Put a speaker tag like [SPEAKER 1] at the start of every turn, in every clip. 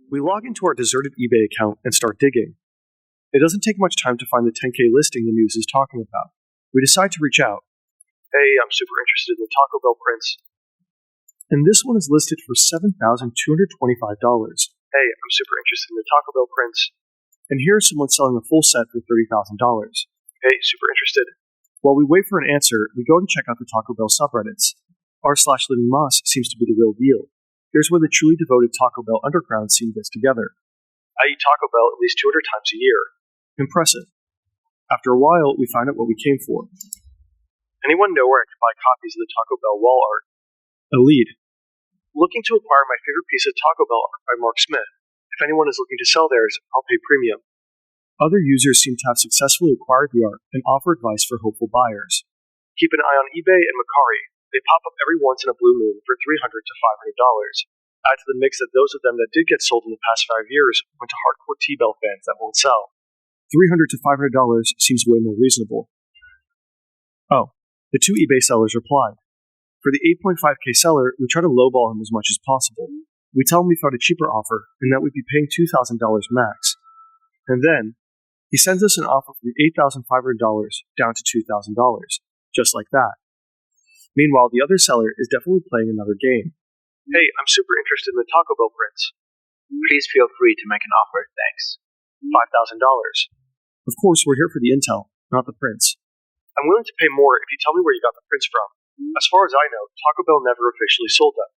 [SPEAKER 1] We log into our deserted eBay account and start digging. It doesn't take much time to find the 10K listing the news is talking about. We decide to reach out. Hey, I'm super interested in the Taco Bell prints. And this one is listed for $7,225. Hey, I'm super interested in the Taco Bell prints. And here's someone selling a full set for $30,000. Hey, super interested. While we wait for an answer, we go and check out the Taco Bell subreddits. r/Living Moss seems to be the real deal. Here's where the truly devoted Taco Bell underground scene gets together. I eat Taco Bell at least 200 times a year. Impressive. After a while, we find out what we came for. Anyone know where I can buy copies of the Taco Bell wall art? A lead. Looking to acquire my favorite piece of Taco Bell art by Mark Smith. If anyone is looking to sell theirs, I'll pay premium. Other users seem to have successfully acquired the art and offer advice for hopeful buyers. Keep an eye on eBay and Mercari. They pop up every once in a blue moon for $300 to $500. Add to the mix that those of them that did get sold in the past 5 years went to hardcore T-Bell fans that won't sell. $300 to $500 seems way more reasonable. Oh, the two eBay sellers replied. For the 8.5K seller, we try to lowball him as much as possible. We tell him we found a cheaper offer and that we'd be paying $2,000 max. And then, he sends us an offer from $8,500 down to $2,000, just like that. Meanwhile, the other seller is definitely playing another game. Hey, I'm super interested in the Taco Bell prints.
[SPEAKER 2] Please feel free to make an offer, thanks.
[SPEAKER 1] $5,000. Of course, we're here for the intel, not the prints. I'm willing to pay more if you tell me where you got the prints from. As far as I know, Taco Bell never officially sold them.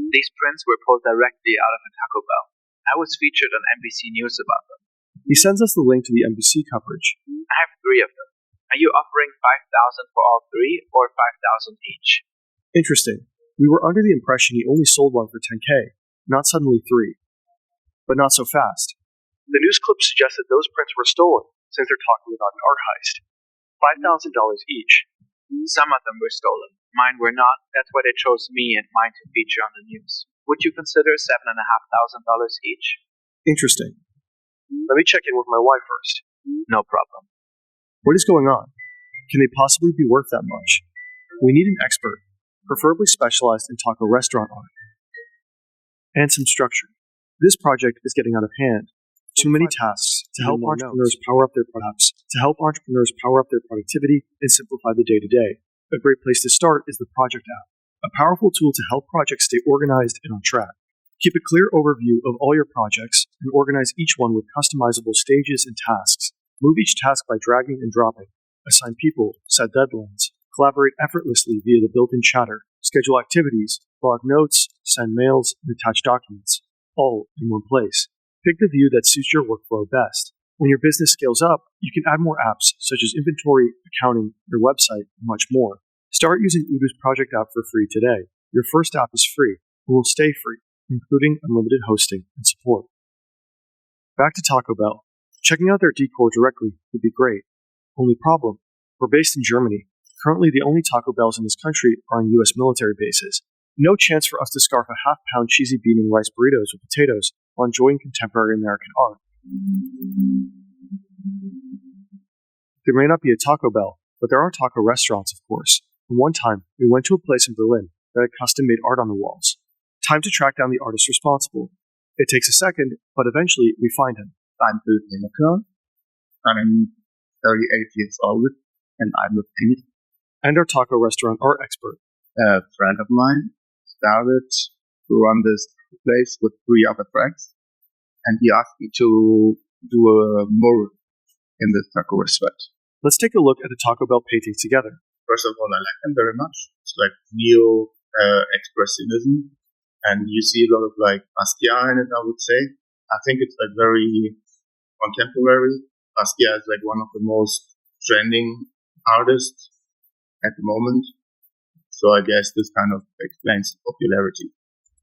[SPEAKER 2] These prints were pulled directly out of a Taco Bell. I was featured on NBC News about them.
[SPEAKER 1] He sends us the link to the NBC coverage.
[SPEAKER 2] I have 3 of them. Are you offering $5,000 for all 3 or $5,000 each?
[SPEAKER 1] Interesting. We were under the impression he only sold one for $10K, not suddenly 3. But not so fast. The news clip suggests that those prints were stolen, since they're talking about an art heist. $5,000 each.
[SPEAKER 2] Some of them were stolen. Mine were not. That's why they chose me and mine to feature on the news. Would you consider $7,500 each?
[SPEAKER 1] Interesting. Let me check in with my wife first.
[SPEAKER 2] No problem.
[SPEAKER 1] What is going on? Can they possibly be worth that much? We need an expert, preferably specialized in taco restaurant art. And some structure. This project is getting out of hand. Too many tasks to help entrepreneurs power up their productivity and simplify the day-to-day. A great place to start is the Project app, a powerful tool to help projects stay organized and on track. Keep a clear overview of all your projects and organize each one with customizable stages and tasks. Move each task by dragging and dropping. Assign people, set deadlines, collaborate effortlessly via the built-in chatter, schedule activities, log notes, send mails, and attach documents, all in one place. Pick the view that suits your workflow best. When your business scales up, you can add more apps such as inventory, accounting, your website, and much more. Start using Udo's Project app for free today. Your first app is free and will stay free, including unlimited hosting and support. Back to Taco Bell. Checking out their decor directly would be great. Only problem, we're based in Germany. Currently, the only Taco Bells in this country are on U.S. military bases. No chance for us to scarf a half-pound cheesy bean and rice burritos with potatoes while enjoying contemporary American art. There may not be a Taco Bell, but there are taco restaurants, of course. And one time, we went to a place in Berlin that had custom-made art on the walls. Time to track down the artist responsible. It takes a second, but eventually we find him.
[SPEAKER 3] I'm Bill Himmelker. I'm 38 years old, and I'm with Pete.
[SPEAKER 1] And our taco restaurant art expert.
[SPEAKER 3] A friend of mine started to run this place with 3 other friends, and he asked me to do a mural in this taco restaurant.
[SPEAKER 1] Let's take a look at the Taco Bell paintings together.
[SPEAKER 3] First of all, I like them very much. It's like neo-expressionism, and you see a lot of like Basquiat in it, I would say. I think it's like very contemporary. Basquiat is like one of the most trending artists at the moment. So I guess this kind of explains the popularity.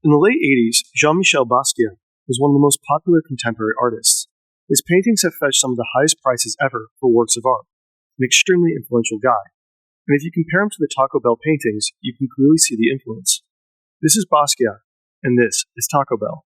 [SPEAKER 1] In the late 80s, Jean-Michel Basquiat was one of the most popular contemporary artists. His paintings have fetched some of the highest prices ever for works of art. An extremely influential guy. And if you compare him to the Taco Bell paintings, you can clearly see the influence. This is Basquiat, and this is Taco Bell.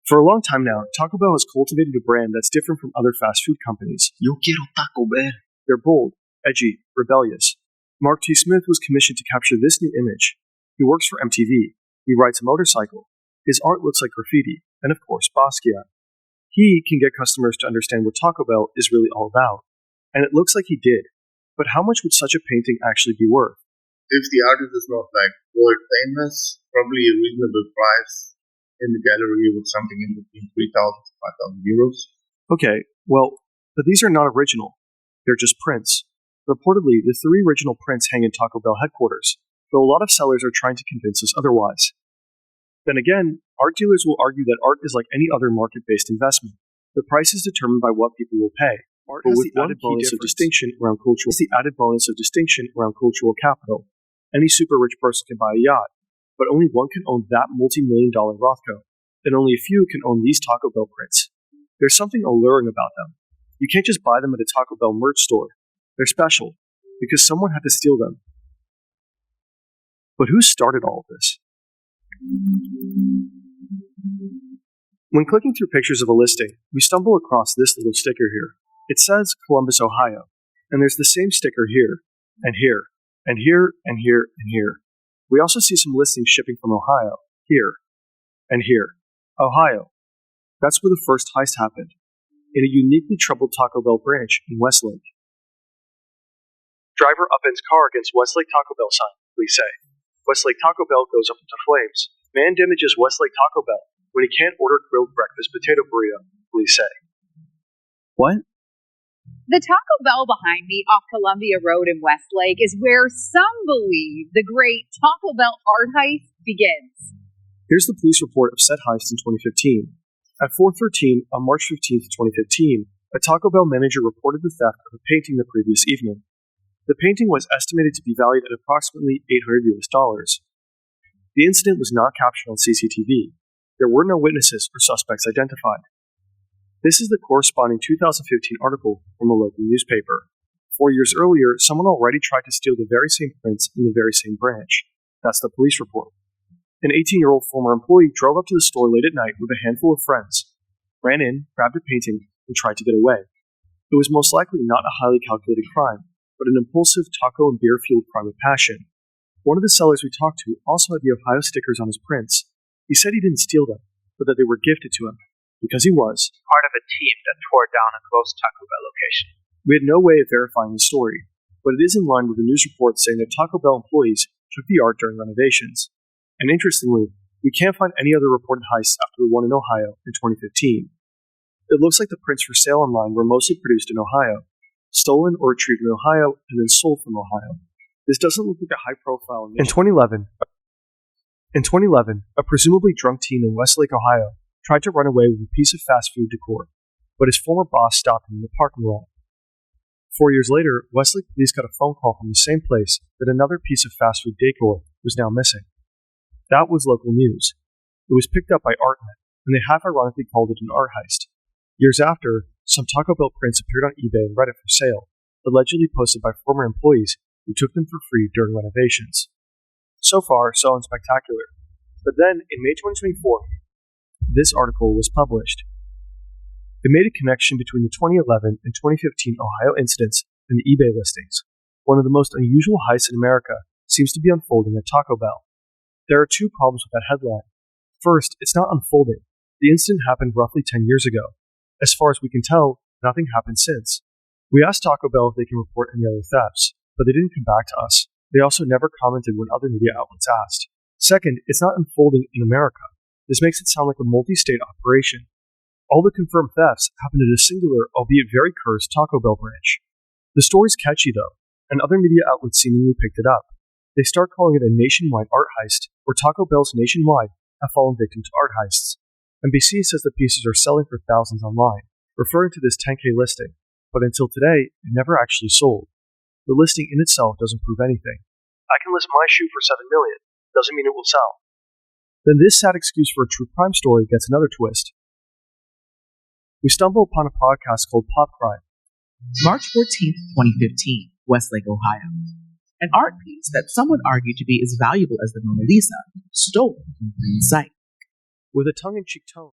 [SPEAKER 1] For a long time now, Taco Bell has cultivated a brand that's different from other fast food companies.
[SPEAKER 2] Yo quiero Taco Bell.
[SPEAKER 1] They're bold, edgy, rebellious. Mark T. Smith was commissioned to capture this new image. He works for MTV. He rides a motorcycle. His art looks like graffiti, and of course Basquiat. He can get customers to understand what Taco Bell is really all about, and it looks like he did. But how much would such a painting actually be worth?
[SPEAKER 3] If the artist is not like world famous, probably a reasonable price in the gallery with something in between 3,000 to 5,000 euros.
[SPEAKER 1] Okay, well, but these are not original. They're just prints. Reportedly, the 3 original prints hang in Taco Bell headquarters, though a lot of sellers are trying to convince us otherwise. Then again, art dealers will argue that art is like any other market-based investment. The price is determined by what people will pay, but with the added bonus of distinction around cultural capital. Any super rich person can buy a yacht, but only one can own that multi-million-dollar Rothko, and only a few can own these Taco Bell prints. There's something alluring about them. You can't just buy them at a Taco Bell merch store. They're special, because someone had to steal them. But who started all of this? When clicking through pictures of a listing, we stumble across this little sticker here. It says Columbus, Ohio, and there's the same sticker here, and here, and here, and here, and here. We also see some listings shipping from Ohio, here, and here. Ohio. That's where the first heist happened, in a uniquely troubled Taco Bell branch in Westlake. Driver upends car against Westlake Taco Bell sign, police say. Westlake Taco Bell goes up into flames. Man damages Westlake Taco Bell when he can't order grilled breakfast potato burrito, police say. What?
[SPEAKER 4] The Taco Bell behind me off Columbia Road in Westlake is where some believe the great Taco Bell Art Heist begins.
[SPEAKER 1] Here's the police report of said heist in 2015. At 4:13 on March 15, 2015, a Taco Bell manager reported the theft of a painting the previous evening. The painting was estimated to be valued at approximately $800 US. The incident was not captured on CCTV. There were no witnesses or suspects identified. This is the corresponding 2015 article from a local newspaper. 4 years earlier, someone already tried to steal the very same prints in the very same branch. That's the police report. An 18-year-old former employee drove up to the store late at night with a handful of friends, ran in, grabbed a painting, and tried to get away. It was most likely not a highly calculated crime, but an impulsive taco and beer-fueled crime of passion. One of the sellers we talked to also had the Ohio stickers on his prints. He said he didn't steal them, but that they were gifted to him, because he was
[SPEAKER 2] part of a team that tore down a closed Taco Bell location.
[SPEAKER 1] We had no way of verifying the story, but it is in line with the news report saying that Taco Bell employees took the art during renovations. And interestingly, we can't find any other reported heists after the one in Ohio in 2015. It looks like the prints for sale online were mostly produced in Ohio, stolen or retrieved in Ohio, and then sold from Ohio. This doesn't look like a high-profile initiative. In 2011, a presumably drunk teen in Westlake, Ohio, tried to run away with a piece of fast food decor, but his former boss stopped him in the parking lot. 4 years later, Westlake police got a phone call from the same place that another piece of fast food decor was now missing. That was local news. It was picked up by ArtNet, and they half-ironically called it an art heist. Years after, some Taco Bell prints appeared on eBay and Reddit for sale, allegedly posted by former employees who took them for free during renovations. So far, so unspectacular. But then, in May 2024, this article was published. It made a connection between the 2011 and 2015 Ohio incidents and the eBay listings. One of the most unusual heists in America seems to be unfolding at Taco Bell. There are 2 problems with that headline. First, it's not unfolding. The incident happened roughly 10 years ago. As far as we can tell, nothing happened since. We asked Taco Bell if they can report any other thefts, but they didn't come back to us. They also never commented when other media outlets asked. Second, it's not unfolding in America. This makes it sound like a multi-state operation. All the confirmed thefts happened at a singular, albeit very cursed, Taco Bell branch. The story's catchy, though, and other media outlets seemingly picked it up. They start calling it a nationwide art heist, where Taco Bells nationwide have fallen victim to art heists. NBC says the pieces are selling for thousands online, referring to this 10K listing, but until today, it never actually sold. The listing in itself doesn't prove anything. I can list my shoe for $7 million. Doesn't mean it will sell. Then this sad excuse for a true crime story gets another twist. We stumble upon a podcast called Pop Crime.
[SPEAKER 5] March 14th, 2015, Westlake, Ohio. An art piece that some would argue to be as valuable as the Mona Lisa, stolen from plain sight.
[SPEAKER 1] With a tongue-in-cheek tone.